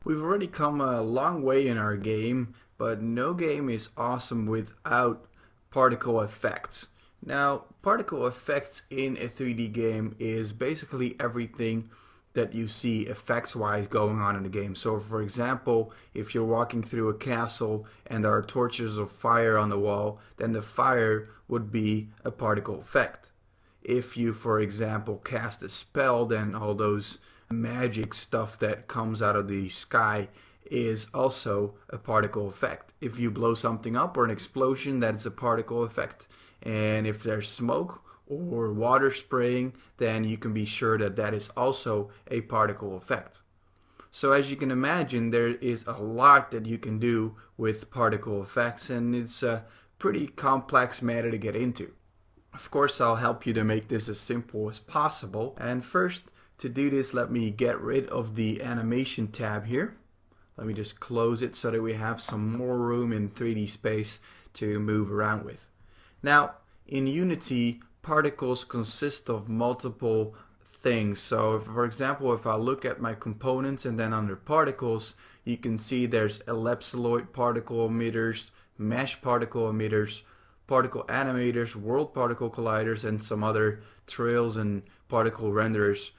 We've already come a long way in our game, but no game is awesome without particle effects. Now, particle effects in a 3D game is basically everything that you see effects-wise going on in the game. So for example, if you're walking through a castle and there are torches of fire on the wall, then the fire would be a particle effect. If you, for example, cast a spell, then all those magic stuff that comes out of the sky is also a particle effect. If you blow something up or an explosion, that is a particle effect. And if there's smoke or water spraying, then you can be sure that that is also a particle effect. So as you can imagine, there is a lot that you can do with particle effects, and it's a pretty complex matter to get into. Of course, I'll help you to make this as simple as possible. And first, to do this, let me get rid of the animation tab here. Let me just close it so that we have some more room in 3D space to move around with. Now, in Unity, particles consist of multiple things. So, for example, if I look at my components and then under particles, you can see there's ellipsoid particle emitters, mesh particle emitters, particle animators, world particle colliders, and some other trails and particle renderers.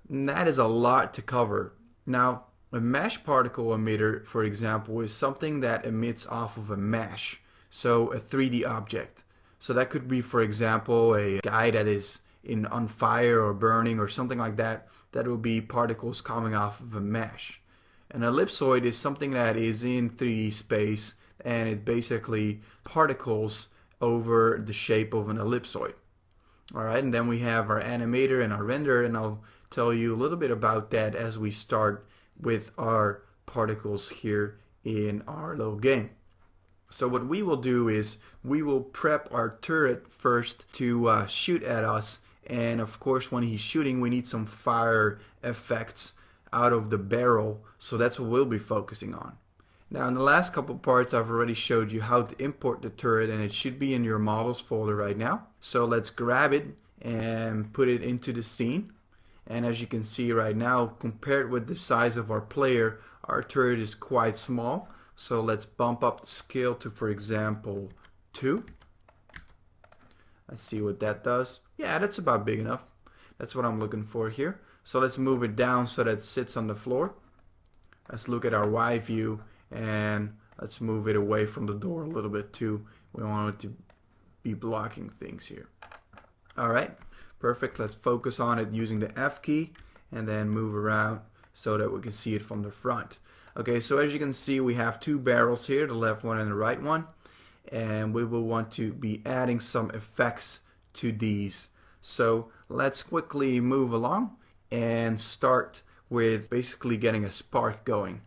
And that is a lot to cover. Now, a mesh particle emitter, for example, is something that emits off of a mesh, so a 3D object. So that could be, for example, a guy that is on fire or burning or something like that. That will be particles coming off of a mesh. An ellipsoid is something that is in 3D space, and it's basically particles over the shape of an ellipsoid. Alright, and then we have our animator and our renderer, and I'll tell you a little bit about that as we start with our particles here in our little game. So what we will do is we will prep our turret first to shoot at us, and of course when he's shooting we need some fire effects out of the barrel, so that's what we'll be focusing on. Now in the last couple parts I've already showed you how to import the turret, and it should be in your models folder right now. So let's grab it and put it into the scene. And as you can see right now, compared with the size of our player, our turret is quite small. So let's bump up the scale to, for example, 2. Let's see what that does. Yeah, that's about big enough. That's what I'm looking for here. So let's move it down so that it sits on the floor. Let's look at our Y view, and let's move it away from the door a little bit too. We want it to be blocking things here. Alright, perfect. Let's focus on it using the F key and then move around so that we can see it from the front. Okay, so as you can see we have two barrels here, the left one and the right one, and we will want to be adding some effects to these. So let's quickly move along and start with basically getting a spark going.